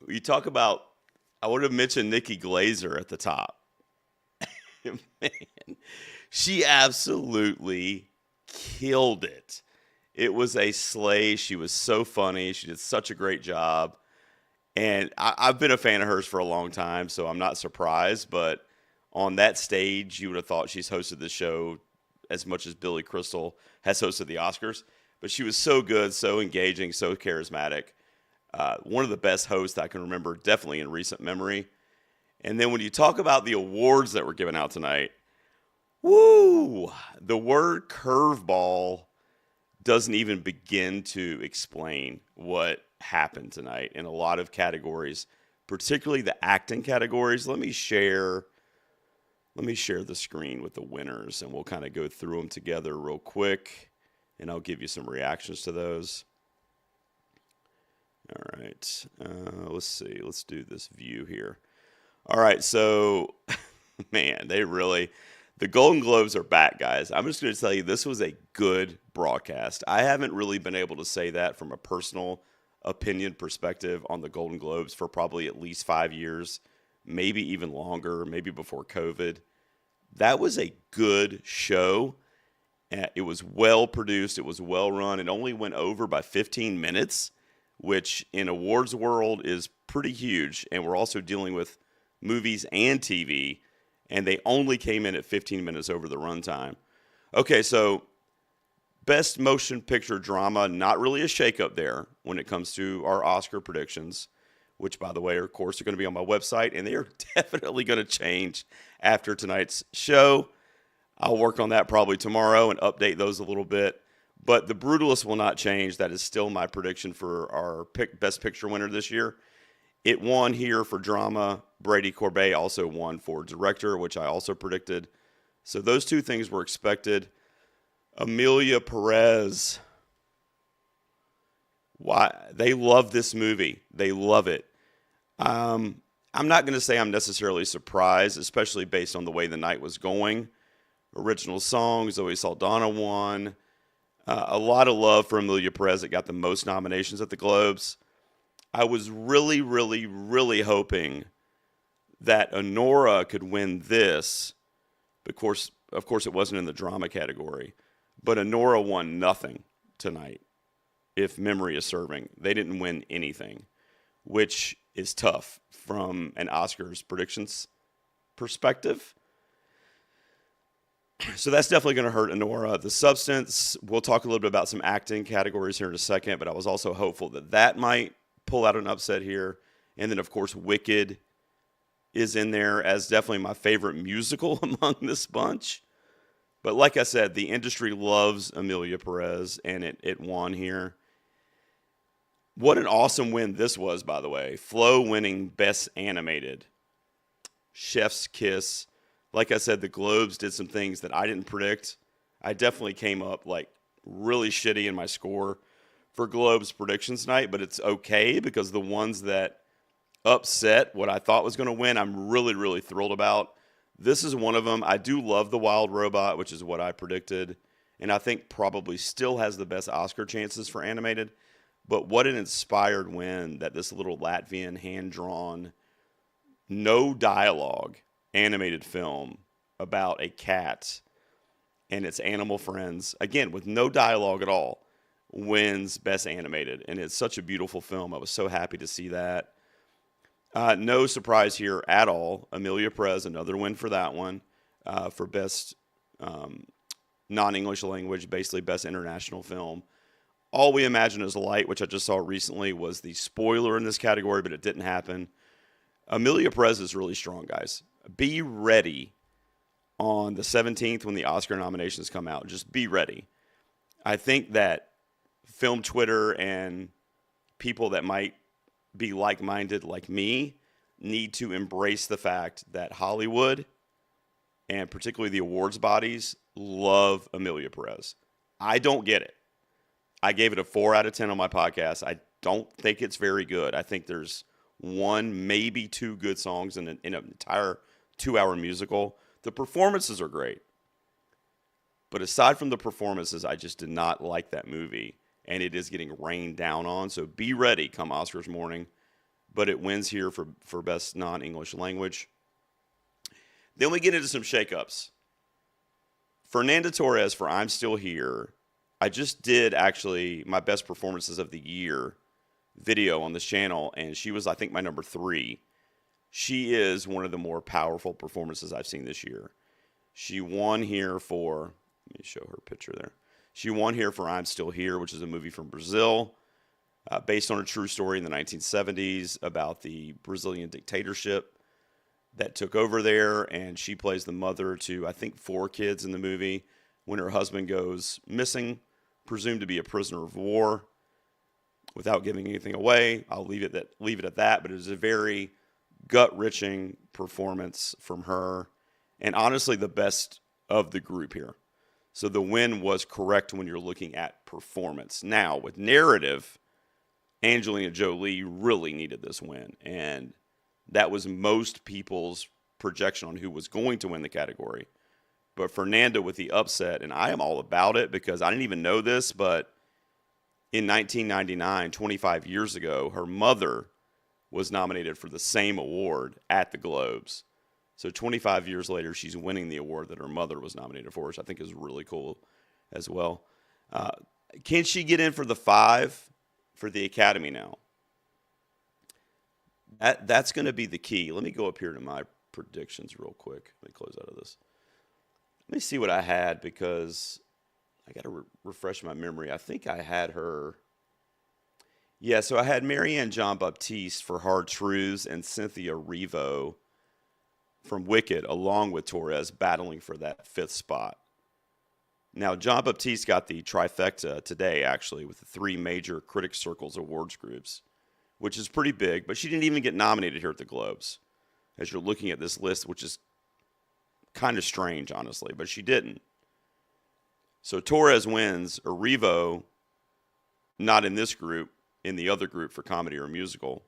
You talk about, I would have mentioned Nikki Glazer at the top. Man, she absolutely killed it. It was a slay. She was so funny. She did such a great job. And I've been a fan of hers for a long time, so I'm not surprised. But on that stage, you would have thought she's hosted the show as much as Billy Crystal has hosted the Oscars. But she was so good, so engaging, so charismatic. One of the best hosts I can remember, definitely in recent memory. And then when you talk about the awards that were given out tonight, woo, the word curveball doesn't even begin to explain what happened tonight in a lot of categories, particularly the acting categories. Let me share the screen with the winners, and we'll kind of go through them together real quick, and I'll give you some reactions to those. All right, let's see. Let's do this view here. All right, so man, the Golden Globes are back, guys. I'm just going to tell you, this was a good broadcast. I haven't really been able to say that from a personal opinion perspective on the Golden Globes for probably at least 5 years, maybe even longer, maybe before COVID. That was a good show. It was well produced. It was well run. It only went over by 15 minutes, which in awards world is pretty huge. And we're also dealing with movies and TV, and they only came in at 15 minutes over the runtime. Okay, so best motion picture drama, not really a shakeup there when it comes to our Oscar predictions, which, by the way, of course, are going to be on my website, and they are definitely going to change after tonight's show. I'll work on that probably tomorrow and update those a little bit. But The Brutalist will not change. That is still my prediction for our best picture winner this year. It won here for drama. Brady Corbet also won for director, which I also predicted. So those two things were expected. Amelia Perez. Why? They love this movie. They love it. I'm not going to say I'm necessarily surprised, especially based on the way the night was going. Original song, Zoe Saldana won. A lot of love for Amelia Perez. It got the most nominations at the Globes. I was really, really, really hoping that Honora could win this. Of course, it wasn't in the drama category. But Honora won nothing tonight, if memory is serving. They didn't win anything, which is tough from an Oscars predictions perspective. So that's definitely going to hurt Honora. The Substance, we'll talk a little bit about some acting categories here in a second, but I was also hopeful that might pull out an upset here. And then, of course, Wicked is in there as definitely my favorite musical among this bunch. But like I said, the industry loves Amelia Perez, and it won here. What an awesome win this was, by the way. Flo winning Best Animated. Chef's Kiss. Like I said, the Globes did some things that I didn't predict. I definitely came up like really shitty in my score for Globes predictions night, but it's okay because the ones that upset what I thought was going to win, I'm really, really thrilled about. This is one of them. I do love The Wild Robot, which is what I predicted, and I think probably still has the best Oscar chances for animated. But what an inspired win that this little Latvian hand-drawn, no dialogue animated film about a cat and its animal friends, again, with no dialogue at all, wins Best Animated. And it's such a beautiful film. I was so happy to see that. No surprise here at all. Amelia Perez, another win for that one, for Best Non-English Language, basically Best International Film. All We Imagine Is Light, which I just saw recently, was the spoiler in this category, but it didn't happen. Amelia Perez is really strong, guys. Be ready on the 17th when the Oscar nominations come out. Just be ready. I think that film Twitter and people that might be like-minded like me need to embrace the fact that Hollywood and particularly the awards bodies love Amelia Perez. I don't get it. I gave it a 4 out of 10 on my podcast. I don't think it's very good. I think there's one, maybe two good songs in an entire 2-hour musical. The performances are great. But aside from the performances, I just did not like that movie. And it is getting rained down on. So be ready come Oscars morning. but it wins here for best non-English language. Then we get into some shakeups. Fernanda Torres for I'm Still Here. I just did actually my best performances of the year video on this channel, and she was, I think, my number 3. She is one of the more powerful performances I've seen this year. She won here for, let me show her picture there. She won here for I'm Still Here, which is a movie from Brazil, based on a true story in the 1970s about the Brazilian dictatorship that took over there, and she plays the mother to, I think, 4 kids in the movie when her husband goes missing, presumed to be a prisoner of war. Without giving anything away, I'll leave it at that, but it was a very gut-wrenching performance from her, and honestly the best of the group here. So the win was correct when you're looking at performance. Now, with narrative, Angelina Jolie really needed this win, and that was most people's projection on who was going to win the category. But Fernanda with the upset, and I am all about it because I didn't even know this, but in 1999, 25 years ago, her mother was nominated for the same award at the Globes. So 25 years later, she's winning the award that her mother was nominated for, which I think is really cool as well. Can she get in for the 5 for the Academy now? That's going to be the key. Let me go up here to my predictions real quick. Let me close out of this. Let me see what I had because I got to refresh my memory. I think I had her. Yeah, so I had Marianne Jean-Baptiste for Hard Truths and Cynthia Erivo from Wicked, along with Torres, battling for that 5th spot. Now, Jean-Baptiste got the trifecta today, actually, with the 3 major Critics Circles awards groups, which is pretty big, but she didn't even get nominated here at the Globes, as you're looking at this list, which is kind of strange, honestly, but she didn't. So Torres wins. Erivo, not in this group, in the other group for comedy or musical.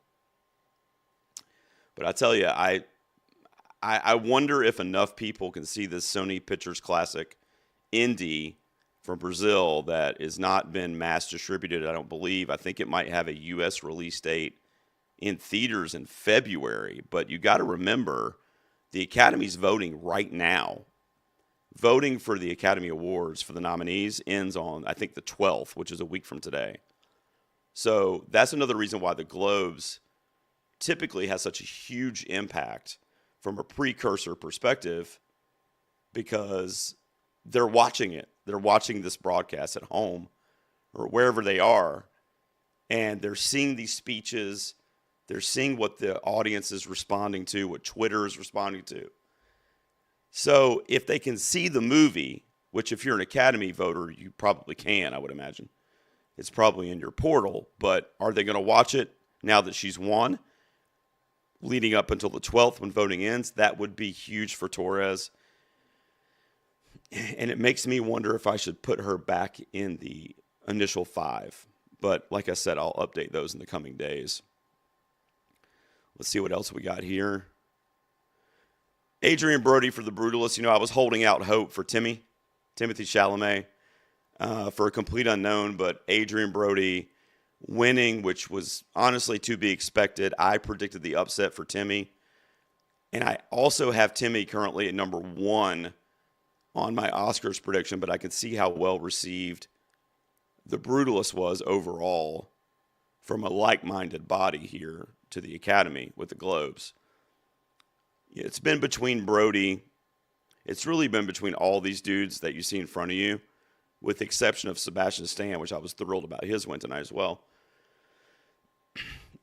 But I tell you, I wonder if enough people can see this Sony Pictures Classic indie from Brazil that has not been mass distributed, I don't believe. I think it might have a U.S. release date in theaters in February. But you got to remember, the Academy's voting right now. Voting for the Academy Awards for the nominees ends on, I think, the 12th, which is a week from today. So that's another reason why the Globes typically has such a huge impact from a precursor perspective, because they're watching it. They're watching this broadcast at home or wherever they are, and they're seeing these speeches. They're seeing what the audience is responding to, what Twitter is responding to. So if they can see the movie, which if you're an Academy voter, you probably can, I would imagine. It's probably in your portal, but are they going to watch it now that she's won? Leading up until the 12th when voting ends, that would be huge for Torres. And it makes me wonder if I should put her back in the initial 5. But like I said, I'll update those in the coming days. Let's see what else we got here. Adrian Brody for The Brutalist. You know, I was holding out hope for Timothée Chalamet for A Complete Unknown, but Adrian Brody winning, which was honestly to be expected. I predicted the upset for Timmy. And I also have Timmy currently at number 1 on my Oscars prediction, but I can see how well received The Brutalist was overall from a like-minded body here to the Academy with the Globes. It's been between Brody. It's really been between all these dudes that you see in front of you, with the exception of Sebastian Stan, which I was thrilled about his win tonight as well.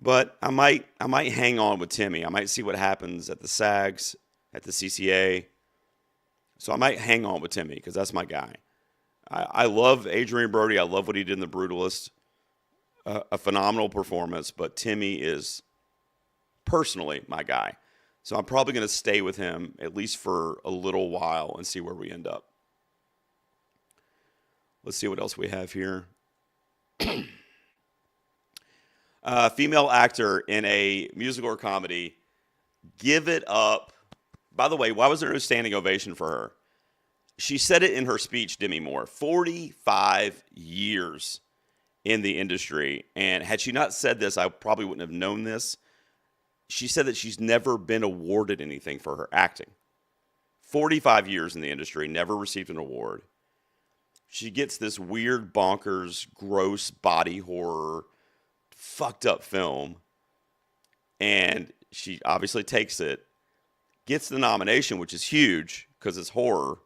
But I might hang on with Timmy. I might see what happens at the SAGs, at the CCA. So I might hang on with Timmy because that's my guy. I love Adrian Brody. I love what he did in The Brutalist. A phenomenal performance, but Timmy is personally my guy. So I'm probably going to stay with him at least for a little while and see where we end up. Let's see what else we have here. Female actor in a musical or comedy. Give it up. By the way, why was there no standing ovation for her? She said it in her speech, Demi Moore. 45 years in the industry. And had she not said this, I probably wouldn't have known this. she said that she's never been awarded anything for her acting. 45 years in the industry, never received an award. She gets this weird, bonkers, gross body horror, fucked up film, and she obviously takes it, gets the nomination, which is huge because it's horror.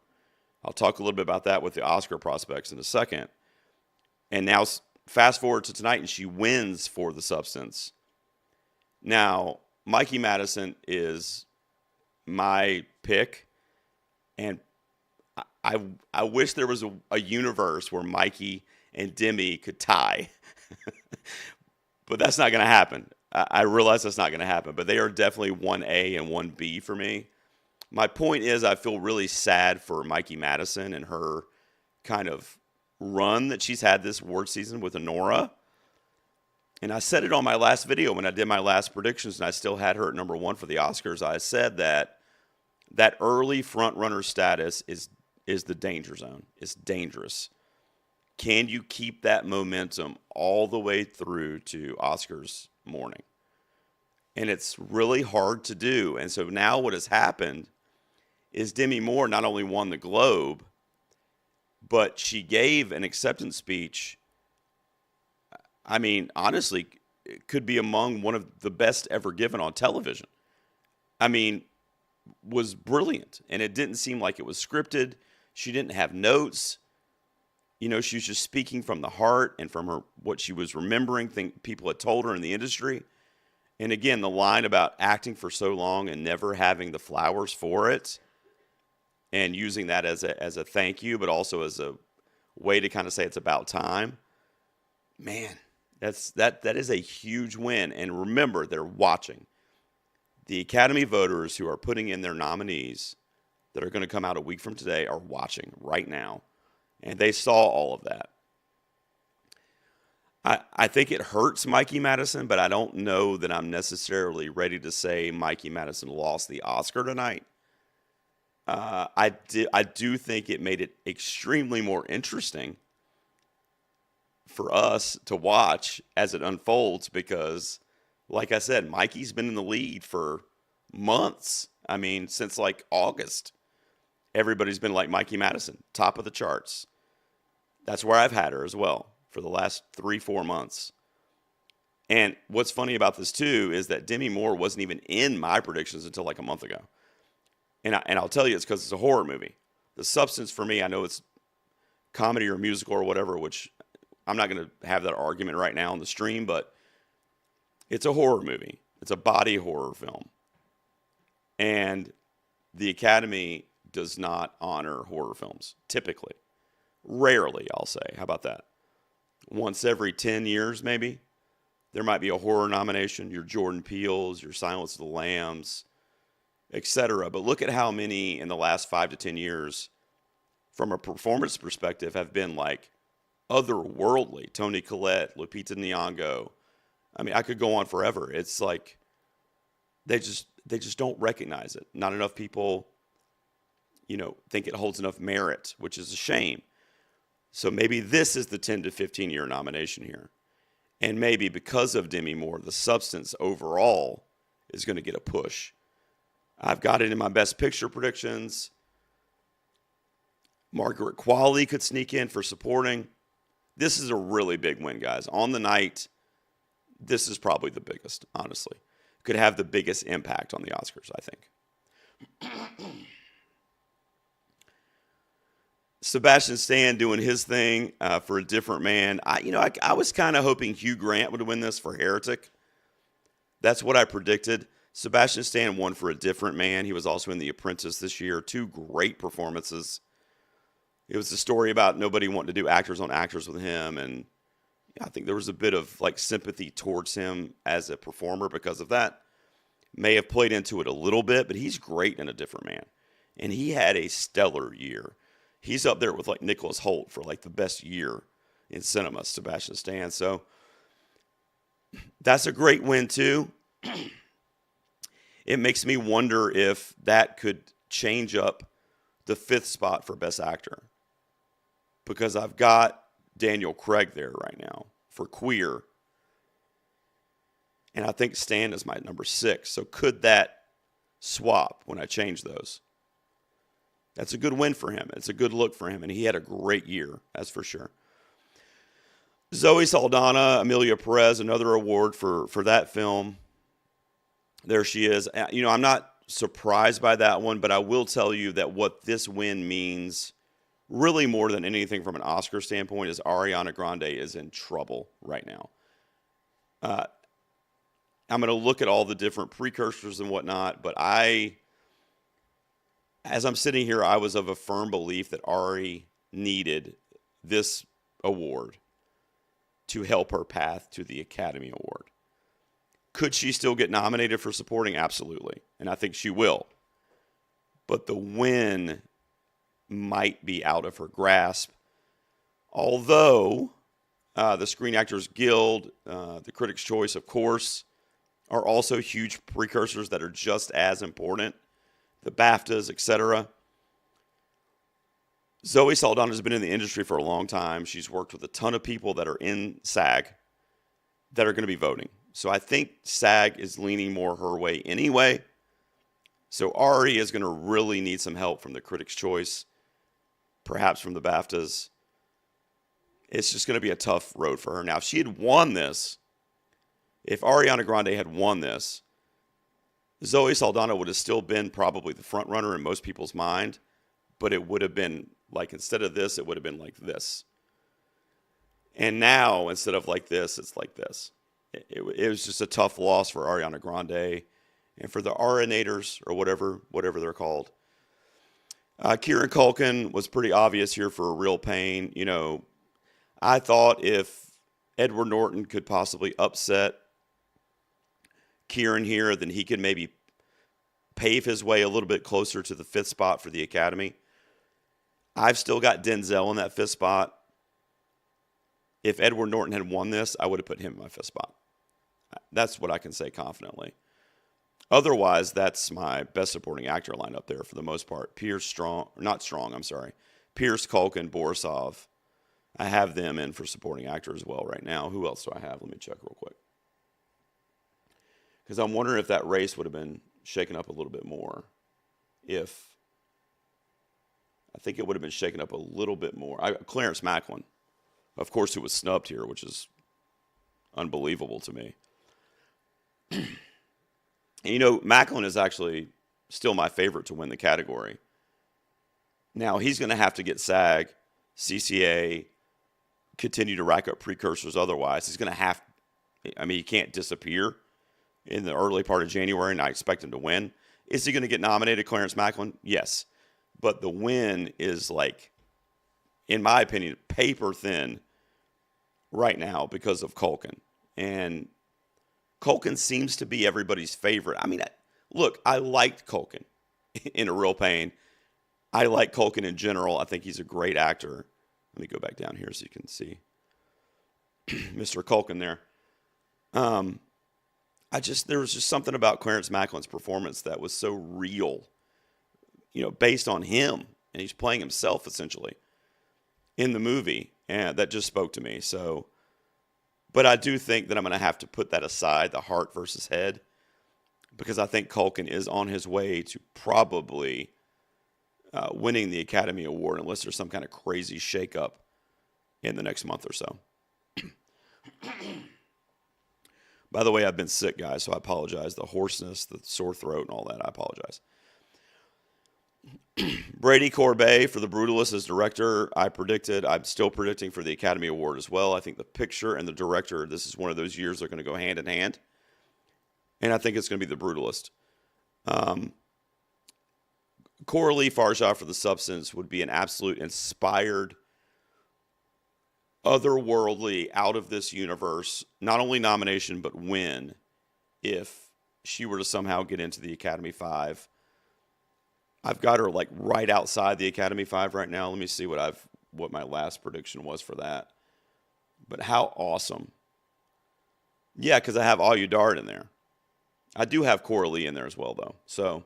I'll talk a little bit about that with the Oscar prospects in a second. And now fast forward to tonight, and she wins for The Substance. Now, Mikey Madison is my pick, and I wish there was a universe where Mikey and Demi could tie. But that's not going to happen. I realize that's not going to happen, but they are definitely 1A and 1B for me. My point is I feel really sad for Mikey Madison and her kind of run that she's had this award season with Anora. And I said it on my last video when I did my last predictions, and I still had her at number 1 for the Oscars. I said that early front runner status is the danger zone. It's dangerous. Can you keep that momentum all the way through to Oscars morning? And it's really hard to do. And so now what has happened is Demi Moore not only won the Globe, but she gave an acceptance speech. I mean, honestly, it could be among one of the best ever given on television. I mean, was brilliant. And it didn't seem like it was scripted. She didn't have notes. You know, she was just speaking from the heart and from her what she was remembering, people had told her in the industry. And again, the line about acting for so long and never having the flowers for it, and using that as a thank you, but also as a way to kind of say it's about time. Man, that is a huge win. And remember, they're watching. The Academy voters who are putting in their nominees that are going to come out a week from today are watching right now. And they saw all of that. I think it hurts Mikey Madison, but I don't know that I'm necessarily ready to say Mikey Madison lost the Oscar tonight. I do think it made it extremely more interesting for us to watch as it unfolds because, like I said, Mikey's been in the lead for months. I mean, since like August. Everybody's been like Mikey Madison, top of the charts. That's where I've had her as well for the last 3-4 months. And what's funny about this too is that Demi Moore wasn't even in my predictions until like a month ago. And I'll tell you it's because it's a horror movie. The Substance for me, I know it's comedy or musical or whatever, which I'm not going to have that argument right now on the stream, but it's a horror movie. It's a body horror film. And the Academy does not honor horror films, typically. Rarely, I'll say. How about that? Once every 10 years, maybe, there might be a horror nomination, your Jordan Peele's, your Silence of the Lambs, etc. But look at how many in the last 5 to 10 years, from a performance perspective, have been like otherworldly. Toni Collette, Lupita Nyong'o. I mean, I could go on forever. It's like they just don't recognize it. Not enough people, think it holds enough merit, which is a shame. So maybe this is the 10 to 15 year nomination here. And maybe because of Demi Moore, The Substance overall is going to get a push. I've got it in my best picture predictions. Margaret Qualley could sneak in for supporting. This is a really big win, guys. On the night, this is probably the biggest, honestly. Could have the biggest impact on the Oscars, I think. Sebastian Stan doing his thing for A Different Man. I was kind of hoping Hugh Grant would win this for Heretic. That's what I predicted. Sebastian Stan won for A Different Man. He was also in The Apprentice this year. 2 great performances. It was a story about nobody wanting to do actors on actors with him, and I think there was a bit of like sympathy towards him as a performer because of that. May have played into it a little bit, but he's great in A Different Man. And he had a stellar year. He's up there with like Nicholas Hoult for like the best year in cinema, Sebastian Stan. So that's a great win too. It makes me wonder if that could change up the 5th spot for Best Actor. Because I've got Daniel Craig there right now for Queer. And I think Stan is my number 6. So could that swap when I change those? That's a good win for him. It's a good look for him. And he had a great year, that's for sure. Zoe Saldana, Amelia Perez, another award for that film. There she is. You know, I'm not surprised by that one, but I will tell you that what this win means, really more than anything from an Oscar standpoint, is Ariana Grande is in trouble right now. I'm going to look at all the different precursors and whatnot, but as I'm sitting here, I was of a firm belief that Ari needed this award to help her path to the Academy Award. Could she still get nominated for supporting? Absolutely. And I think she will. But the win might be out of her grasp. Although the Screen Actors Guild, the Critics' Choice, of course, are also huge precursors that are just as important. The BAFTAs, etc. Zoe Saldana has been in the industry for a long time. She's worked with a ton of people that are in SAG that are going to be voting. So I think SAG is leaning more her way anyway. So Ari is going to really need some help from the Critics' Choice, perhaps from the BAFTAs. It's just going to be a tough road for her. Now, if she had won this, if Ariana Grande had won this, Zoe Saldana would have still been probably the front runner in most people's mind, but it would have been like, instead of this, it would have been like this. And now, instead of like this, it's like this. It was just a tough loss for Ariana Grande and for the Arinators, or whatever they're called. Kieran Culkin was pretty obvious here for A Real Pain. You know, I thought if Edward Norton could possibly upset Kieran here, then he could maybe pave his way a little bit closer to the 5th spot for the Academy. I've still got Denzel in that 5th spot. If Edward Norton had won this, I would have put him in my 5th spot. That's what I can say confidently. Otherwise, that's my best supporting actor lineup there for the most part. Pierce, Culkin, Borisov. I have them in for supporting actor as well right now. Who else do I have? Let me check real quick. Because I'm wondering if that race would have been shaken up a little bit more. I think it would have been shaken up a little bit more. Clarence Macklin, of course, who was snubbed here, which is unbelievable to me. And, you know, Macklin is actually still my favorite to win the category. Now, he's going to have to get SAG, CCA, continue to rack up precursors otherwise. He's going to have, he can't disappear in the early part of January, and I expect him to win. Is he going to get nominated, Clarence Macklin? Yes. But the win is, like, in my opinion, paper thin right now because of Culkin. And Culkin seems to be everybody's favorite. I mean, look, I liked Culkin in A Real Pain. I like Culkin in general. I think he's a great actor. Let me go back down here so you can see Mr. Culkin there. There was just something about Clarence Macklin's performance that was so real, you know, based on him, and he's playing himself essentially in the movie, and that just spoke to me. So, but I do think that I'm going to have to put that aside, the heart versus head, because I think Culkin is on his way to probably winning the Academy Award unless there's some kind of crazy shakeup in the next month or so. By the way, I've been sick, guys, so I apologize. The hoarseness, the sore throat, and all that, I apologize. Brady Corbet for The Brutalist as director. I'm still predicting for the Academy Award as well. I think the picture and the director, this is one of those years they're going to go hand in hand. And I think it's going to be The Brutalist. Coralie Farjah for The Substance would be an absolute inspired, otherworldly, out of this universe, not only nomination, but win if she were to somehow get into the Academy 5. I've got her like right outside the Academy 5 right now. Let me see what my last prediction was for that. But how awesome. Yeah, because I have Audard in there. I do have Coralie in there as well, though. So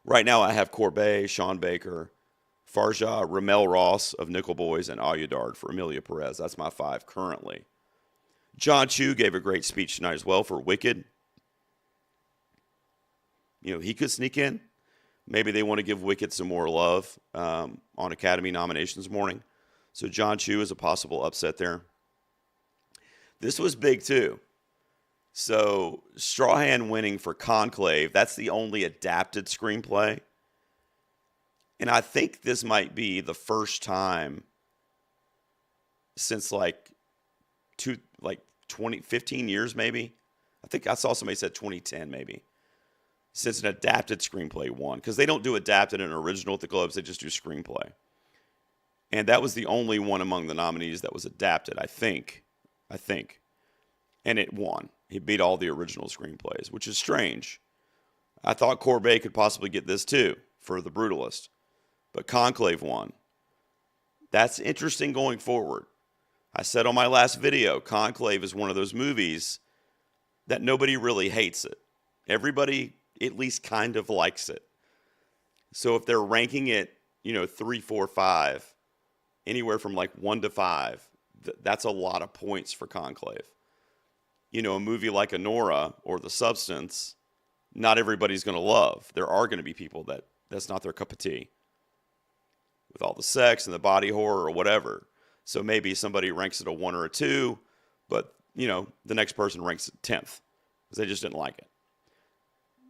right now I have Corbet, Sean Baker, Farjah, Ramel Ross of Nickel Boys, and Audard for Amelia Perez. That's my 5 currently. John Chu gave a great speech tonight as well for Wicked. He could sneak in. Maybe they want to give Wicked some more love on Academy nominations morning. So John Chu is a possible upset there. This was big too. So Strahan winning for Conclave, that's the only adapted screenplay. And I think this might be the first time since 15 years maybe. I think I saw somebody said 2010 maybe. Since an adapted screenplay won. Because they don't do adapted and original at the Globes, they just do screenplay. And that was the only one among the nominees that was adapted, I think. And it won. He beat all the original screenplays, which is strange. I thought Corbet could possibly get this too for The Brutalist. But Conclave won. That's interesting going forward. I said on my last video, Conclave is one of those movies that nobody really hates it. Everybody at least kind of likes it. So if they're ranking it, 3, 4, 5, anywhere from 1 to 5, that's a lot of points for Conclave. A movie like Anora or The Substance, not everybody's going to love. There are going to be people that's not their cup of tea. With all the sex and the body horror or whatever. So maybe somebody ranks it a 1 or a 2, but, the next person ranks it 10th because they just didn't like it.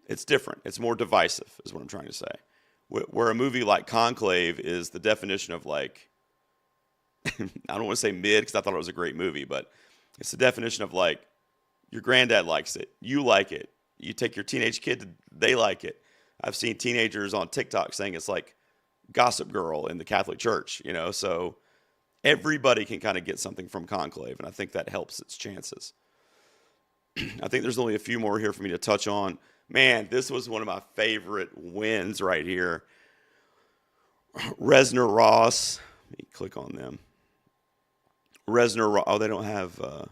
It's different. It's more divisive is what I'm trying to say. Where a movie like Conclave is the definition of I don't want to say mid because I thought it was a great movie, but it's the definition of your granddad likes it. You like it. You take your teenage kid, they like it. I've seen teenagers on TikTok saying it's like Gossip Girl in the Catholic Church, so everybody can kind of get something from Conclave, and I think that helps its chances. I think there's only a few more here for me to touch on. Man, this was one of my favorite wins right here. Reznor Ross. Let me click on them. Reznor Ross. Oh, they don't have... oh,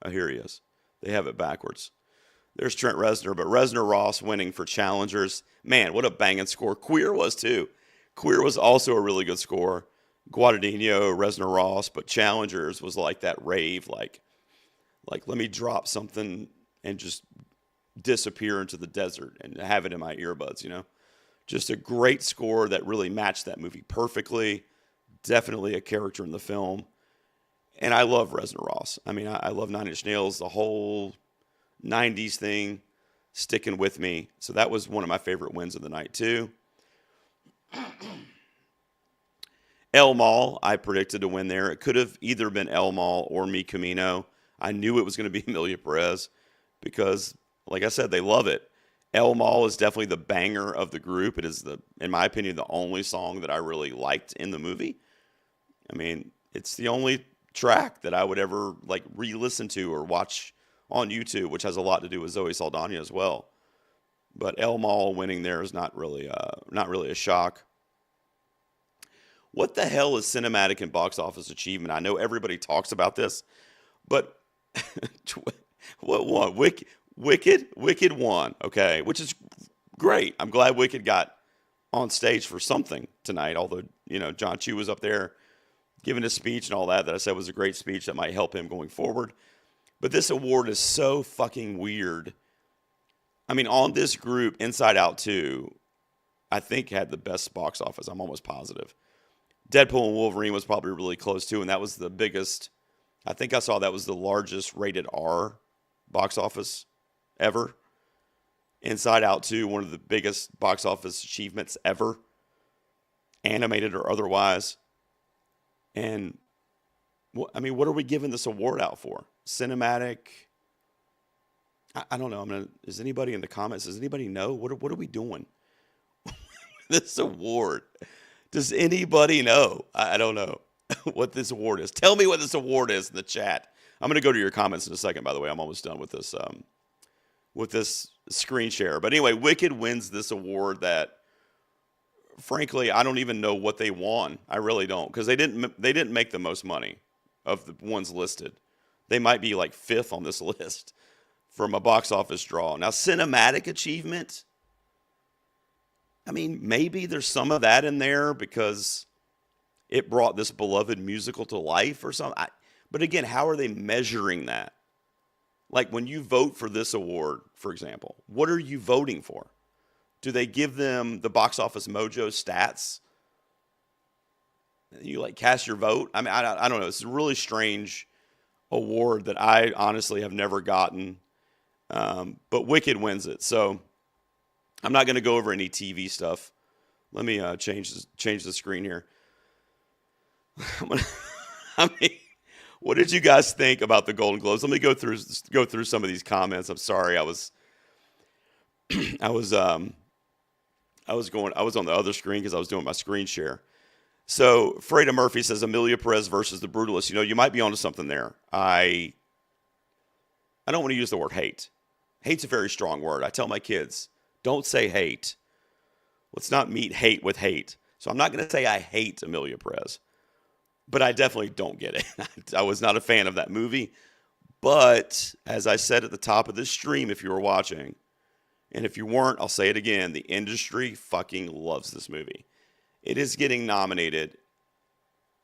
here he is. They have it backwards. There's Trent Reznor, but Reznor Ross winning for Challengers. Man, what a banging score. Queer was too. Queer was also a really good score. Guadagnino, Reznor Ross, but Challengers was like that rave, like let me drop something and just disappear into the desert and have it in my earbuds, Just a great score that really matched that movie perfectly. Definitely a character in the film. And I love Reznor Ross. I mean, I love Nine Inch Nails, the whole 90s thing sticking with me. So that was one of my favorite wins of the night too. El Mal, I predicted to win there. It could have either been El Mal or Mi Camino. I knew it was going to be Emilia Perez because, like I said, they love it. El Mal is definitely the banger of the group. It is, in my opinion, the only song that I really liked in the movie. I mean, it's the only track that I would ever re-listen to or watch on YouTube, which has a lot to do with Zoe Saldana as well. But El Mal winning there is not really a shock. What the hell is cinematic and box office achievement? I know everybody talks about this, but what won? Wicked won, okay, which is great. I'm glad Wicked got on stage for something tonight, although, John Chu was up there giving a speech and all that I said was a great speech that might help him going forward. But this award is so fucking weird. I mean, on this group, Inside Out 2, I think had the best box office. I'm almost positive. Deadpool and Wolverine was probably really close too, and that was the biggest. I think I saw that was the largest rated R box office ever. Inside Out 2, one of the biggest box office achievements ever, animated or otherwise. And, what are we giving this award out for? Cinematic? I don't know. Is anybody in the comments, does anybody know? What are we doing? This award. Does anybody know? I don't know what this award is. Tell me what this award is in the chat. I'm going to go to your comments in a second, by the way. I'm almost done with this screen share. But anyway, Wicked wins this award that, frankly, I don't even know what they won. I really don't, because they didn't make the most money of the ones listed. They might be 5th on this list from a box office draw. Now, cinematic achievement, maybe there's some of that in there because it brought this beloved musical to life or something. But again, how are they measuring that? Like when you vote for this award, for example, what are you voting for? Do they give them the Box Office Mojo stats? You like cast your vote? I mean, I don't know. It's a really strange award that I honestly have never gotten. But Wicked wins it. So I'm not going to go over any TV stuff. Let me change the screen here. I mean, what did you guys think about the Golden Globes? Let me go through some of these comments. I'm sorry, I was on the other screen because I was doing my screen share. So Freda Murphy says Amelia Perez versus the Brutalist. You know, you might be onto something there. I don't want to use the word hate. Hate's a very strong word. I tell my kids, don't say hate. Let's not meet hate with hate. So I'm not going to say I hate Amelia Perez, but I definitely don't get it. I was not a fan of that movie. But as I said at the top of this stream, if you were watching, and if you weren't, I'll say it again, the industry fucking loves this movie. It is getting nominated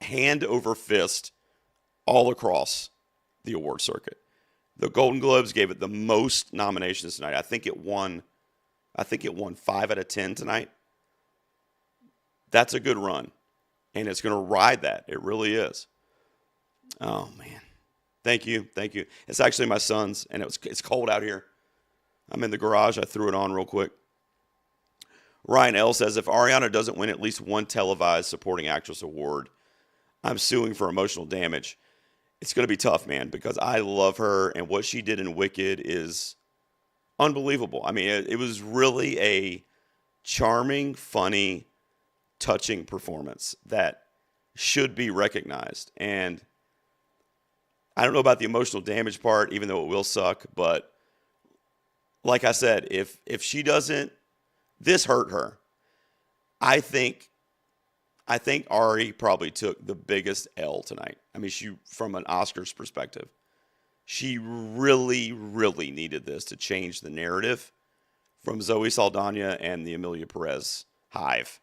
hand over fist all across the award circuit. The Golden Globes gave it the most nominations tonight. I think it won 5 out of 10 tonight. That's a good run. And it's going to ride that. It really is. Oh, man. Thank you. It's actually my son's, and it's cold out here. I'm in the garage. I threw it on real quick. Ryan L. says, if Ariana doesn't win at least one televised supporting actress award, I'm suing for emotional damage. It's going to be tough, man, because I love her, and what she did in Wicked is unbelievable. I mean, it was really a charming, funny, touching performance that should be recognized. And I don't know about the emotional damage part, even though it will suck, but like I said, if she doesn't, this hurt her. I think Ari probably took the biggest L tonight. I mean, from an Oscars perspective, she really, really needed this to change the narrative from Zoe Saldana and the Amelia Perez hive.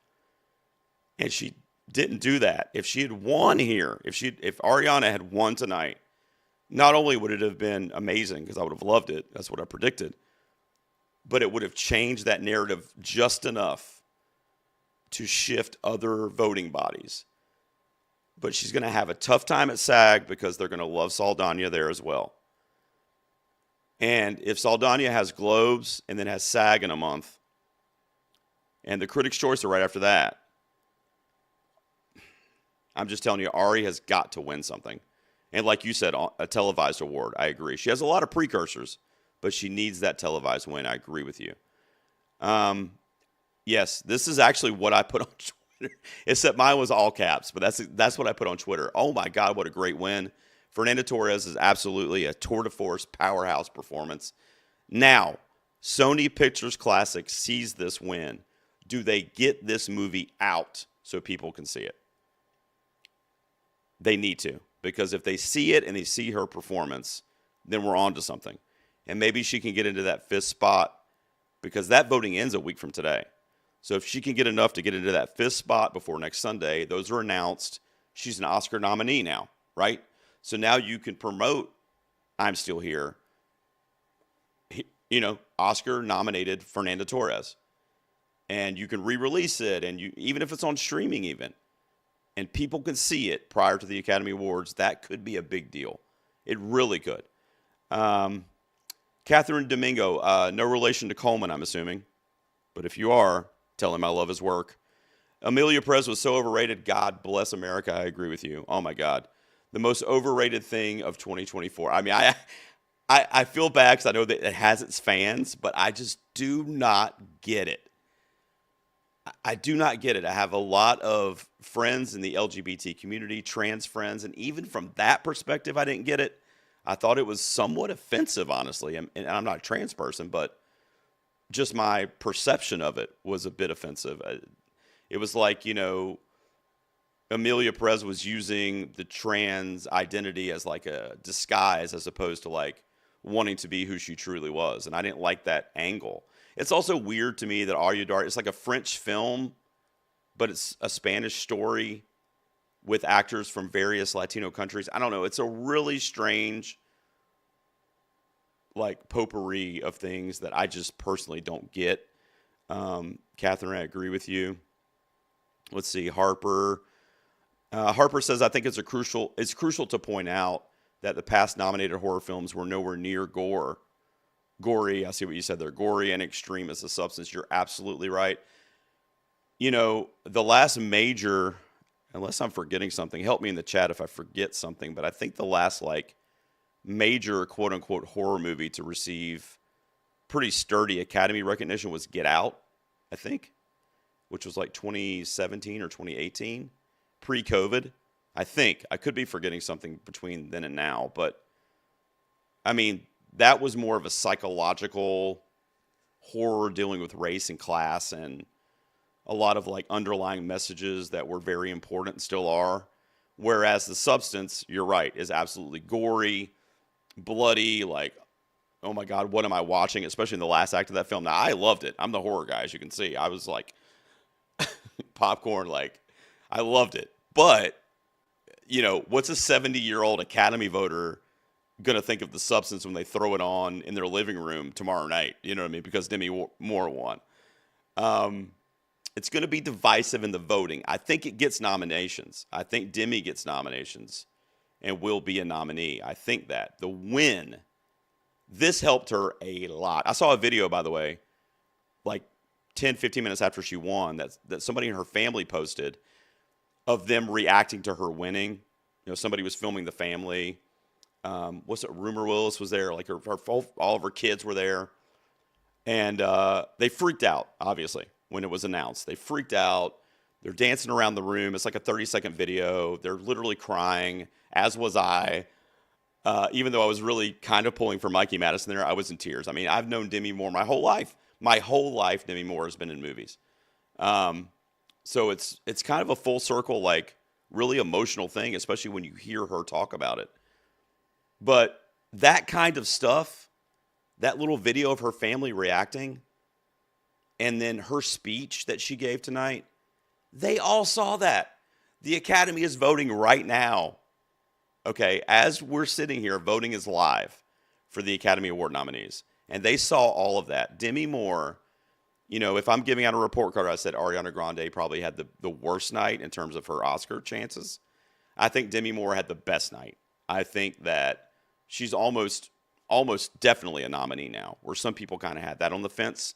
And she didn't do that. If she had won here, if Ariana had won tonight, not only would it have been amazing, because I would have loved it, that's what I predicted, but it would have changed that narrative just enough to shift other voting bodies. But she's going to have a tough time at SAG because they're going to love Saldana there as well. And if Saldana has Globes and then has SAG in a month, and the Critics' Choice are right after that, I'm just telling you, Ari has got to win something. And like you said, a televised award, I agree. She has a lot of precursors, but she needs that televised win. I agree with you. Yes, this is actually what I put on Twitter, except mine was all caps, but that's what I put on Twitter. Oh, my God, what a great win. Fernanda Torres is absolutely a tour de force powerhouse performance. Now, Sony Pictures Classic sees this win. Do they get this movie out so people can see it? They need to, because if they see it and they see her performance, then we're on to something. And maybe she can get into that fifth spot, because that voting ends a week from today. So if she can get enough to get into that fifth spot before next Sunday, those are announced. She's an Oscar nominee now, right? So now you can promote I'm Still Here. You know, Oscar nominated Fernanda Torres. And you can re-release it, and even if it's on streaming even, and people can see it prior to the Academy Awards, that could be a big deal. It really could. Catherine Domingo, no relation to Coleman, I'm assuming. But if you are, tell him I love his work. Amelia Perez was so overrated. God bless America. I agree with you. Oh, my God. The most overrated thing of 2024. I mean, I feel bad because I know that it has its fans, but I just do not get it. I do not get it. I have a lot of friends in the LGBT community, trans friends, and even from that perspective, I didn't get it. I thought it was somewhat offensive, honestly. And I'm not a trans person, but just my perception of it was a bit offensive. It was like, you know, Amelia Perez was using the trans identity as like a disguise as opposed to like wanting to be who she truly was. And I didn't like that angle. It's also weird to me that Arya Dar, it's like a French film, but it's a Spanish story. with actors from various Latino countries. I don't know. It's a really strange, like, potpourri of things that I just personally don't get. Catherine, I agree with you. Let's see, Harper. Harper says, I think it's crucial to point out that the past nominated horror films were nowhere near gory. I see what you said there. Gory and extreme as a substance. You're absolutely right. You know, the last major, unless I'm forgetting something, help me in the chat if I forget something, but I think the last, like, major quote unquote horror movie to receive pretty sturdy Academy recognition was Get Out, I think, which was like 2017 or 2018, pre-COVID. I think. I could be forgetting something between then and now, but I mean, that was more of a psychological horror dealing with race and class and a lot of, like, underlying messages that were very important and still are. Whereas The Substance, you're right, is absolutely gory, bloody, like, oh my God, what am I watching? Especially in the last act of that film. Now, I loved it. I'm the horror guy, as you can see. I was like, popcorn, like, I loved it. But, you know, what's a 70-year-old Academy voter going to think of The Substance when they throw it on in their living room tomorrow night? You know what I mean? Because Demi Moore won. It's going to be divisive in the voting. I think it gets nominations. I think Demi gets nominations and will be a nominee. I think that. The win, this helped her a lot. I saw a video, by the way, like 10, 15 minutes after she won, that somebody in her family posted of them reacting to her winning. You know, somebody was filming the family. What's it? Rumor Willis was there. Like all of her kids were there. And they freaked out, obviously, when it was announced. They freaked out. They're dancing around the room. It's like a 30-second video. They're literally crying, as was I. Even though I was really kind of pulling for Mikey Madison there, I was in tears. I mean, I've known Demi Moore my whole life. My whole life, Demi Moore has been in movies. So it's kind of a full circle, like, really emotional thing, especially when you hear her talk about it. But that kind of stuff, that little video of her family reacting, and then her speech that she gave tonight, they all saw that. The Academy is voting right now. Okay, as we're sitting here, voting is live for the Academy Award nominees. And they saw all of that. Demi Moore, you know, if I'm giving out a report card, I said Ariana Grande probably had the worst night in terms of her Oscar chances. I think Demi Moore had the best night. I think that she's almost definitely a nominee now, where some people kind of had that on the fence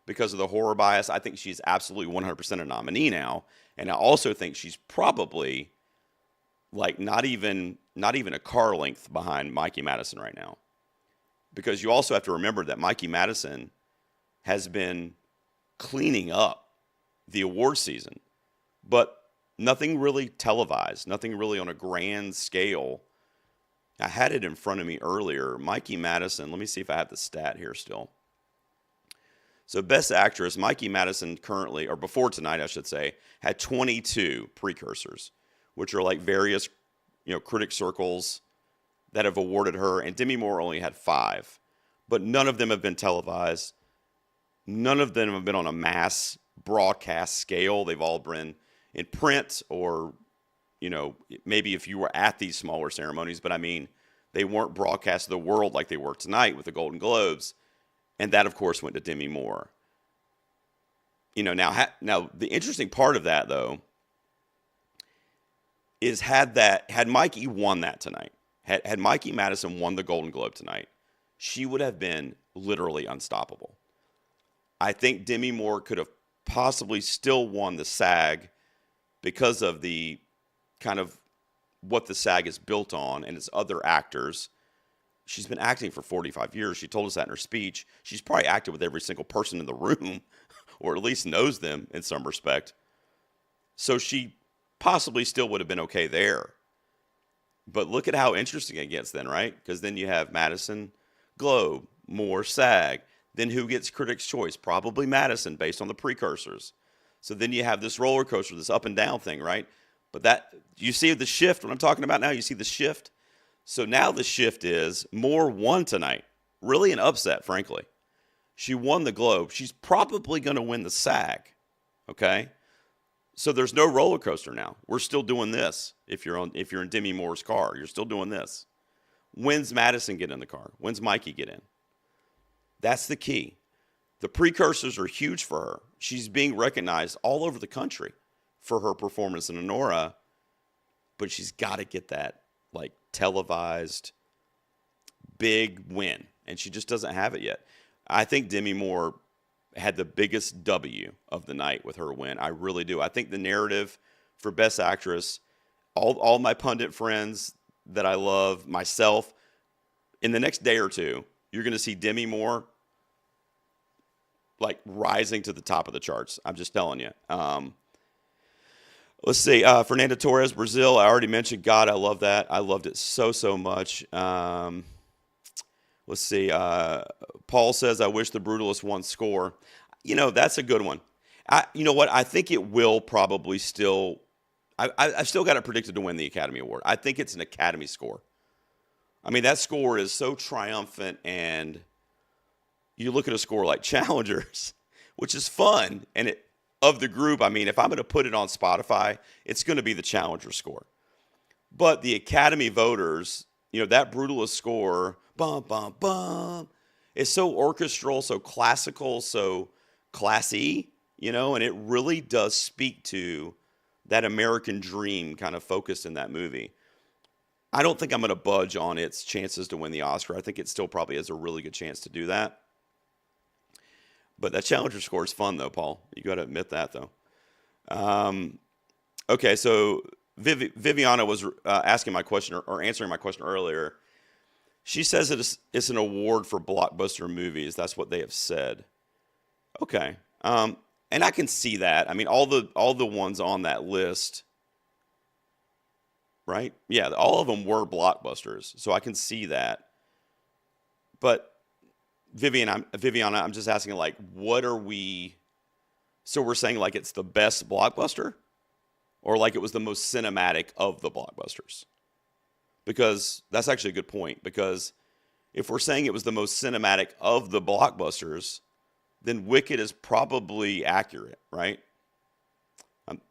because of the horror bias. I think she's absolutely 100% a nominee now. And I also think she's probably, like, not even a car length behind Mikey Madison right now. Because you also have to remember that Mikey Madison has been cleaning up the award season, but nothing really televised, nothing really on a grand scale. I had it in front of me earlier. Mikey Madison, let me see if I have the stat here still. So Best Actress, Mikey Madison currently, or before tonight, I should say, had 22 precursors, which are like various, you know, critic circles that have awarded her, and Demi Moore only had 5. But none of them have been televised. None of them have been on a mass broadcast scale. They've all been in print or, you know, maybe if you were at these smaller ceremonies, but I mean, they weren't broadcast to the world like they were tonight with the Golden Globes. And that, of course, went to Demi Moore. You know, now the interesting part of that, though, is had Mikey won that tonight, had Mikey Madison won the Golden Globe tonight, she would have been literally unstoppable. I think Demi Moore could have possibly still won the SAG because of the kind of what the SAG is built on and its other actors. She's been acting for 45 years. She told us that in her speech. She's probably acted with every single person in the room, or at least knows them in some respect. So she possibly still would have been okay there. But look at how interesting it gets then, right? Because then you have Madison, Globe, Moore, SAG. Then who gets Critics' Choice? Probably Madison, based on the precursors. So then you have this roller coaster, this up and down thing, right? But that, you see the shift, what I'm talking about now, you see the shift? So now the shift is Moore won tonight. Really an upset, frankly. She won the Globe. She's probably going to win the SAG, okay? So there's no roller coaster now. We're still doing this. If you're in Demi Moore's car, you're still doing this. When's Madison get in the car? When's Mikey get in? That's the key. The precursors are huge for her. She's being recognized all over the country for her performance in Anora, but she's got to get that like televised big win, and she just doesn't have it yet. I think Demi Moore had the biggest W of the night with her win. I really do. I think the narrative for Best Actress, all my pundit friends that I love, myself, in the next day or two, you're going to see Demi Moore like rising to the top of the charts. I'm just telling you. Let's see. Fernando Torres, Brazil. I already mentioned. God, I love that. I loved it so much. Let's see. Paul says, I wish The Brutalist won score. You know, that's a good one. You know what? I think it will probably still. I've still got it predicted to win the Academy Award. I think it's an Academy score. I mean, that score is so triumphant, and you look at a score like Challengers, which is fun, and of the group, I mean, if I'm going to put it on Spotify, it's going to be the Challenger score. But the Academy voters, you know, that Brutalist score, bum, bum, bum, is so orchestral, so classical, so classy, you know, and it really does speak to that American dream kind of focused in that movie. I don't think I'm going to budge on its chances to win the Oscar. I think it still probably has a really good chance to do that. But that Challenger score is fun, though, Paul. You got to admit that, though. Okay, so Viviana was asking my question or answering my question earlier. She says it's an award for blockbuster movies. That's what they have said. Okay, and I can see that. I mean, all the ones on that list, right? Yeah, all of them were blockbusters, so I can see that. But Viviana, I'm just asking, like, what are we? So we're saying like it's the best blockbuster, or like it was the most cinematic of the blockbusters? Because that's actually a good point. Because if we're saying it was the most cinematic of the blockbusters, then Wicked is probably accurate, right?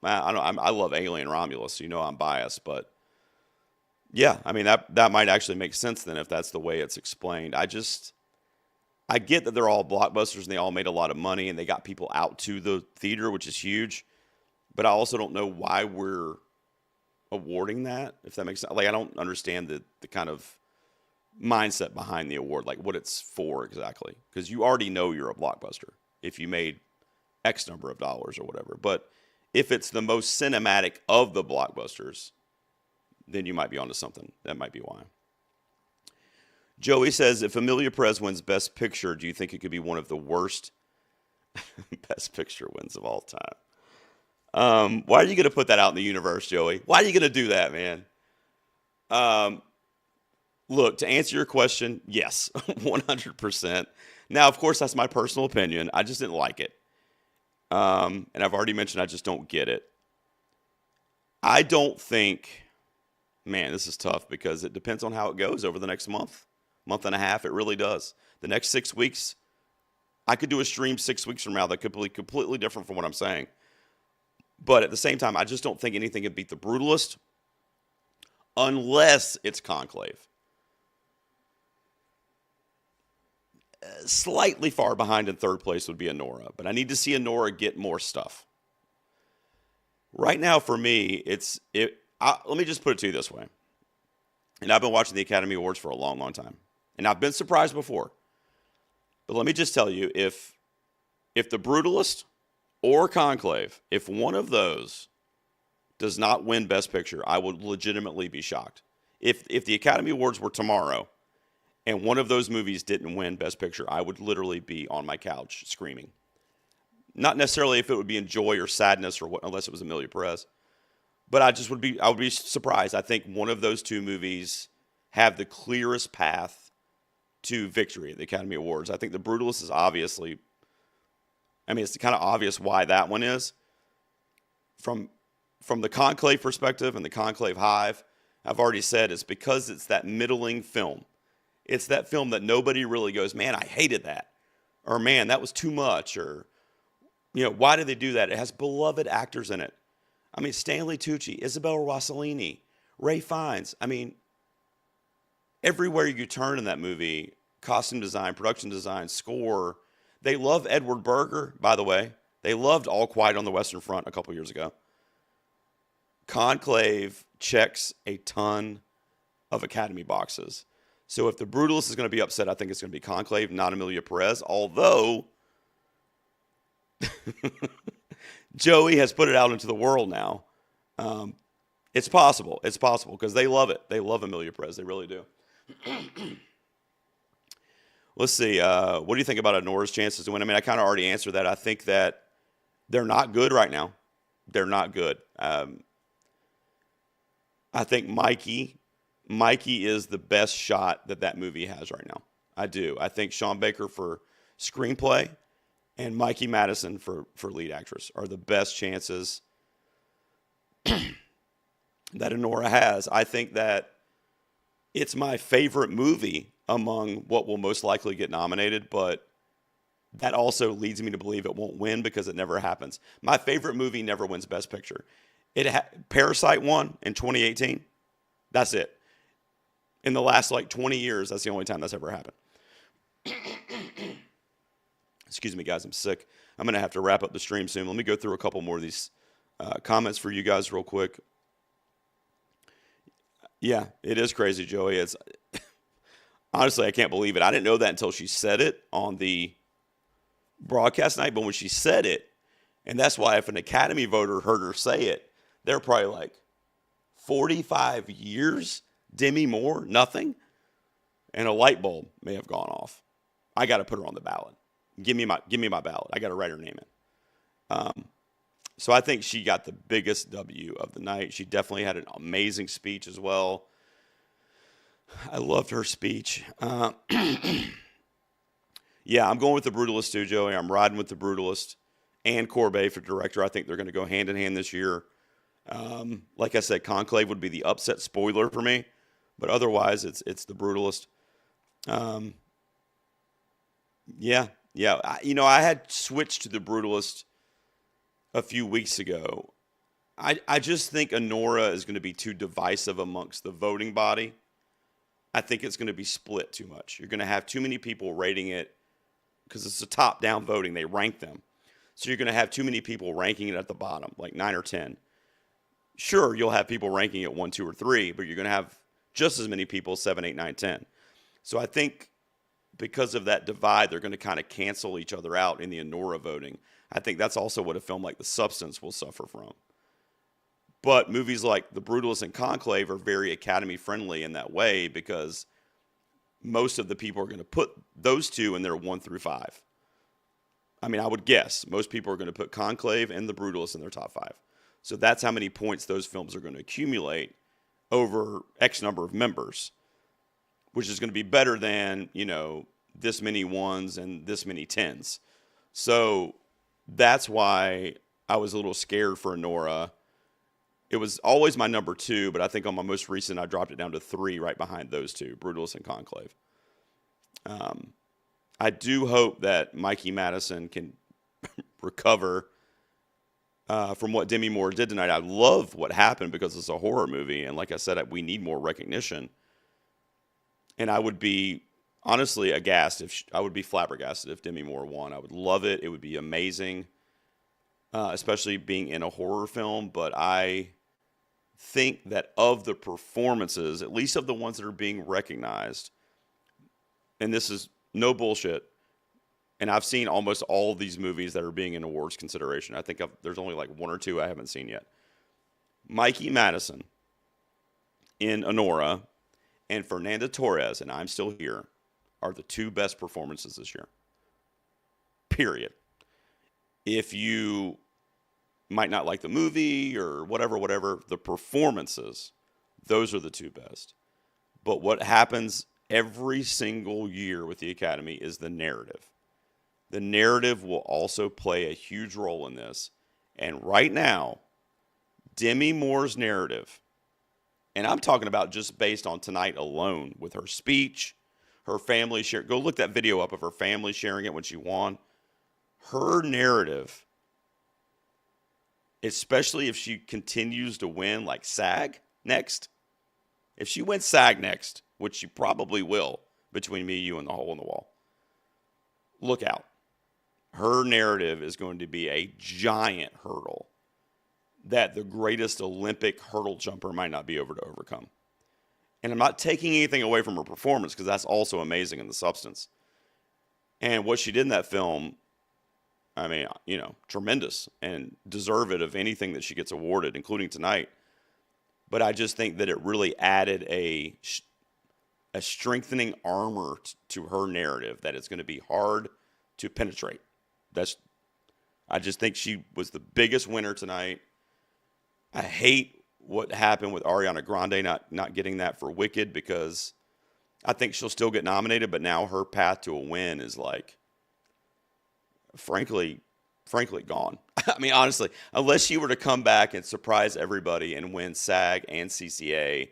I love Alien Romulus, so you know I'm biased, but yeah, I mean that might actually make sense then if that's the way it's explained. I get that they're all blockbusters and they all made a lot of money and they got people out to the theater, which is huge. But I also don't know why we're awarding that, if that makes sense. Like, I don't understand the kind of mindset behind the award, like what it's for exactly. Because you already know you're a blockbuster if you made X number of dollars or whatever. But if it's the most cinematic of the blockbusters, then you might be onto something. That might be why. Joey says, if Amelia Perez wins Best Picture, do you think it could be one of the worst Best Picture wins of all time? Why are you going to put that out in the universe, Joey? Why are you going to do that, man? Look, to answer your question, yes, 100%. Now, of course, that's my personal opinion. I just didn't like it. And I've already mentioned I just don't get it. I don't think, man, this is tough because it depends on how it goes over the next month and a half. It really does. The next 6 weeks, I could do a stream 6 weeks from now that could be completely different from what I'm saying. But at the same time, I just don't think anything can beat The Brutalist unless it's Conclave. Slightly far behind in third place would be Anora, but I need to see Anora get more stuff. Right now, for me, let me just put it to you this way. And I've been watching the Academy Awards for a long, long time. And I've been surprised before. But let me just tell you, if The Brutalist or Conclave, if one of those does not win Best Picture, I would legitimately be shocked. If the Academy Awards were tomorrow and one of those movies didn't win Best Picture, I would literally be on my couch screaming. Not necessarily if it would be in joy or sadness or what, unless it was Amelia Perez. But I would be surprised. I think one of those two movies have the clearest path to victory at the Academy Awards. I think The Brutalist is obviously, I mean, it's kind of obvious why that one is. From the Conclave perspective and the Conclave Hive, I've already said it's because it's that middling film. It's that film that nobody really goes, man, I hated that. Or, man, that was too much. Or, you know, why did they do that? It has beloved actors in it. I mean, Stanley Tucci, Isabella Rossellini, Ray Fiennes. I mean, everywhere you turn in that movie, costume design, production design, score. They love Edward Berger, by the way. They loved All Quiet on the Western Front a couple years ago. Conclave checks a ton of Academy boxes. So if the Brutalist is going to be upset, I think it's going to be Conclave, not Emilia Perez. Although Joey has put it out into the world now. It's possible. It's possible because they love it. They love Emilia Perez. They really do. Let's see. What do you think about Anora's chances to win? I mean, I kind of already answered that. I think that they're not good right now. They're not good. I think Mikey is the best shot that movie has right now. I do. I think Sean Baker for screenplay and Mikey Madison for lead actress are the best chances that Anora has. I think that it's my favorite movie among what will most likely get nominated, but that also leads me to believe it won't win because it never happens. My favorite movie never wins Best Picture. Parasite won in 2018. That's it. In the last 20 years, that's the only time that's ever happened. Excuse me, guys. I'm sick. I'm going to have to wrap up the stream soon. Let me go through a couple more of these comments for you guys real quick. Yeah, it is crazy, Joey. It's honestly, I can't believe it. I didn't know that until she said it on the broadcast night. But when she said it, and that's why if an Academy voter heard her say it, they're probably like, 45 years, Demi Moore, nothing, and a light bulb may have gone off. I got to put her on the ballot. Give me my ballot. I got to write her name in. So I think she got the biggest W of the night. She definitely had an amazing speech as well. I loved her speech. Yeah, I'm going with the Brutalist too, Joey. I'm riding with the Brutalist and Corbet for director. I think they're going to go hand in hand this year. Like I said, Conclave would be the upset spoiler for me, but otherwise it's the Brutalist. Yeah. I had switched to the Brutalist a few weeks ago. I just think Anora is going to be too divisive amongst the voting body. I think it's going to be split too much. You're going to have too many people rating it because it's a top-down voting. They rank them. So you're going to have too many people ranking it at the bottom, like 9 or 10. Sure, you'll have people ranking it 1, 2, or 3, but you're going to have just as many people 7, 8, 9, 10. So I think because of that divide, they're going to kind of cancel each other out in the Anora voting. I think that's also what a film like The Substance will suffer from. But movies like The Brutalist and Conclave are very Academy-friendly in that way because most of the people are going to put those two in their 1 through 5. I mean, I would guess most people are going to put Conclave and The Brutalist in their top 5. So that's how many points those films are going to accumulate over X number of members, which is going to be better than, this many 1s and this many 10s. So that's why I was a little scared for Anora. It was always my number 2, but I think on my most recent, I dropped it down to 3 right behind those two, Brutalist and Conclave. I do hope that Mikey Madison can recover from what Demi Moore did tonight. I love what happened because it's a horror movie. And like I said, we need more recognition. And I would be honestly aghast I would be flabbergasted if Demi Moore won. I would love it. It would be amazing, especially being in a horror film. But I think that of the performances, at least of the ones that are being recognized, and this is no bullshit, and I've seen almost all of these movies that are being in awards consideration. I think there's only like 1 or 2 I haven't seen yet. Mikey Madison in Anora and Fernanda Torres, and I'm Still Here, are the 2 best performances this year. Period. If you might not like the movie or whatever, the performances, those are the 2 best. But what happens every single year with the Academy is the narrative. The narrative will also play a huge role in this. And right now, Demi Moore's narrative, and I'm talking about just based on tonight alone with her speech, her family share. Go look that video up of her family sharing it when she won. Her narrative especially if she continues to win like SAG next. If she wins SAG next, which she probably will between me, you, and the hole in the wall, look out. Her narrative is going to be a giant hurdle that the greatest Olympic hurdle jumper might not be able to overcome. And I'm not taking anything away from her performance because that's also amazing in the substance. And what she did in that film, I mean, tremendous and deserved of anything that she gets awarded, including tonight. But I just think that it really added a strengthening armor to her narrative that it's going to be hard to penetrate. I just think she was the biggest winner tonight. I hate what happened with Ariana Grande not getting that for Wicked, because I think she'll still get nominated, but now her path to a win is like, frankly gone. I mean, honestly, unless she were to come back and surprise everybody and win SAG and CCA,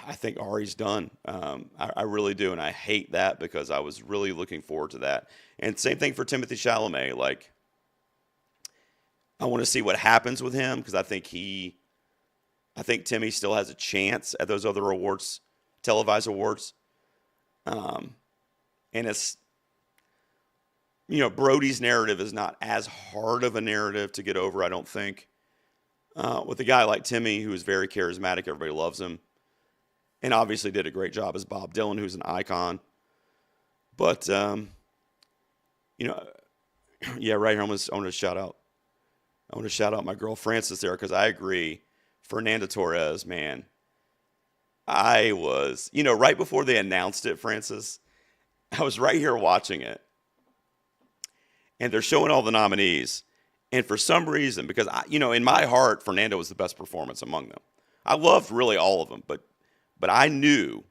I think Ari's done. I really do, and I hate that because I was really looking forward to that. And same thing for Timothée Chalamet. Like, I want to see what happens with him because I think Timmy still has a chance at those other awards, televised awards. And it's, Brody's narrative is not as hard of a narrative to get over, I don't think. With a guy like Timmy, who is very charismatic, everybody loves him, and obviously did a great job as Bob Dylan, who's an icon. But, yeah, right here, I want to shout out my girl Frances there, because I agree. Fernanda Torres, man, I was, right before they announced it, Frances, I was right here watching it. And they're showing all the nominees. And for some reason, because, in my heart, Fernanda was the best performance among them. I loved really all of them, but I knew,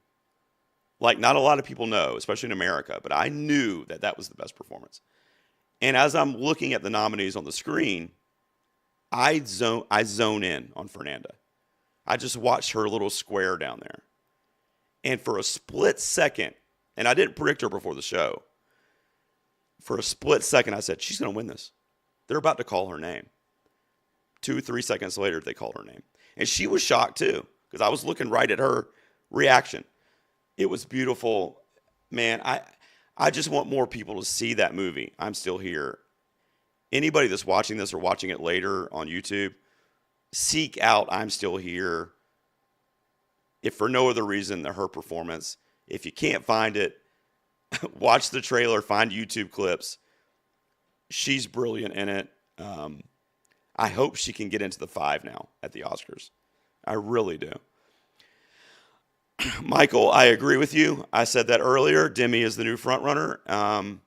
like not a lot of people know, especially in America, but I knew that was the best performance. And as I'm looking at the nominees on the screen, I zone in on Fernanda. I just watched her little square down there. And for a split second, and I didn't predict her before the show, for a split second, I said, she's going to win this. They're about to call her name. 2-3 seconds later, they called her name. And she was shocked too, because I was looking right at her reaction. It was beautiful. Man, I just want more people to see that movie, I'm Still Here. Anybody that's watching this or watching it later on YouTube, seek out I'm Still Here, if for no other reason than her performance. If you can't find it, watch the trailer, find YouTube clips. She's brilliant in it. I hope she can get into the 5 now at the Oscars. I really do. Michael, I agree with you. I said that earlier. Demi is the new frontrunner.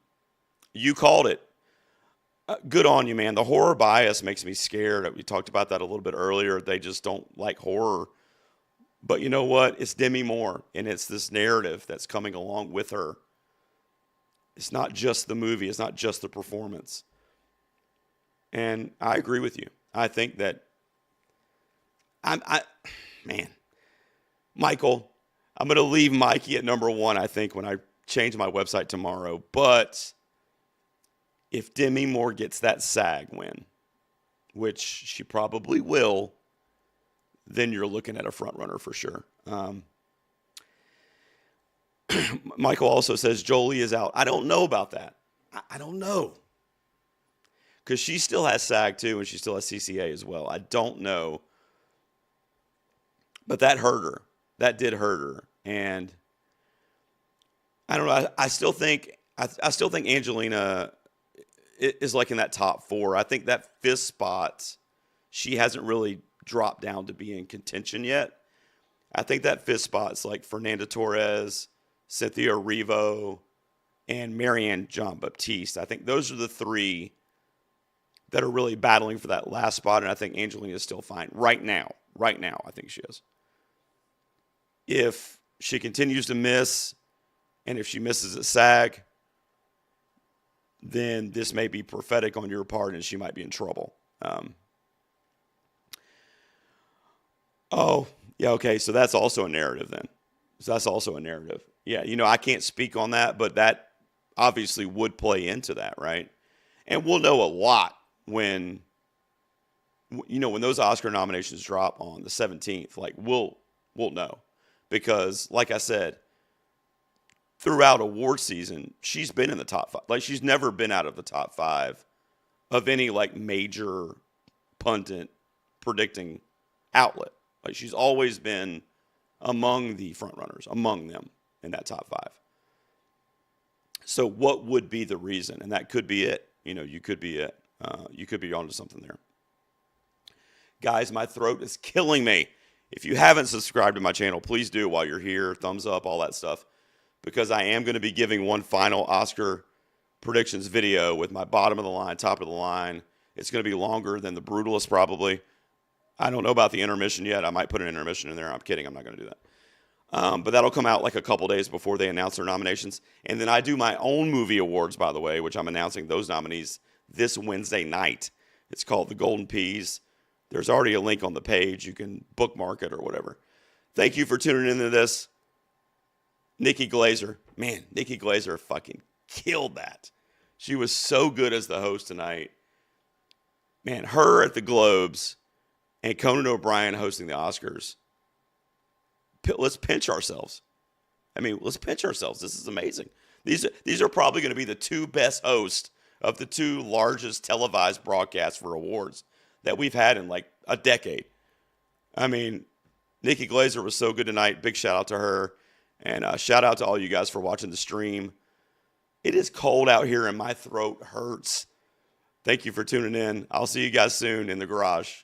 You called it. Good on you, man. The horror bias makes me scared. We talked about that a little bit earlier. They just don't like horror. But you know what? It's Demi Moore, and it's this narrative that's coming along with her. It's not just the movie. It's not just the performance. And I agree with you. I think that Michael, I'm going to leave Mikey at number 1, I think, when I change my website tomorrow. But if Demi Moore gets that SAG win, which she probably will, then you're looking at a front runner for sure. Michael also says Jolie is out. I don't know about that. I don't know. Because she still has SAG too, and she still has CCA as well. I don't know. But that hurt her. That did hurt her. And I don't know. I still think Angelina is like in that top 4. I think that 5th spot, she hasn't really dropped down to be in contention yet. I think that 5th spot is like Fernanda Torres, Cynthia Erivo, and Marianne Jean-Baptiste. I think those are the 3 that are really battling for that last spot, and I think Angelina is still fine right now. Right now, I think she is. If she continues to miss, and if she misses at SAG, then this may be prophetic on your part, and she might be in trouble. Oh, yeah, okay, so that's also a narrative then. So that's also a narrative. Yeah, I can't speak on that, but that obviously would play into that, right? And we'll know a lot when you know, when those Oscar nominations drop on the 17th, like we'll know, because like I said, throughout award season, she's been in the top 5. Like she's never been out of the top 5 of any like major pundit predicting outlet. Like she's always been among the front runners, among them in that top 5. So what would be the reason? And that could be it. You know, you could be it. You could be onto something there. Guys, my throat is killing me. If you haven't subscribed to my channel, please do while you're here. Thumbs up, all that stuff. Because I am going to be giving one final Oscar predictions video with my bottom of the line, top of the line. It's going to be longer than the Brutalist probably. I don't know about the intermission yet. I might put an intermission in there. I'm kidding. I'm not going to do that. But that'll come out like a couple days before they announce their nominations. And then I do my own movie awards, by the way, which I'm announcing those nominees this Wednesday night. It's called The Golden Peas. There's already a link on the page. You can bookmark it or whatever. Thank you for tuning into this. Nikki Glaser. Man, Nikki Glaser fucking killed that. She was so good as the host tonight. Man, her at the Globes and Conan O'Brien hosting the Oscars. Let's pinch ourselves. I mean, let's pinch ourselves. This is amazing. These are probably going to be the 2 best hosts of the 2 largest televised broadcasts for awards that we've had in like a decade. I mean, Nikki Glaser was so good tonight. Big shout out to her. And shout out to all you guys for watching the stream. It is cold out here and my throat hurts. Thank you for tuning in. I'll see you guys soon in the garage.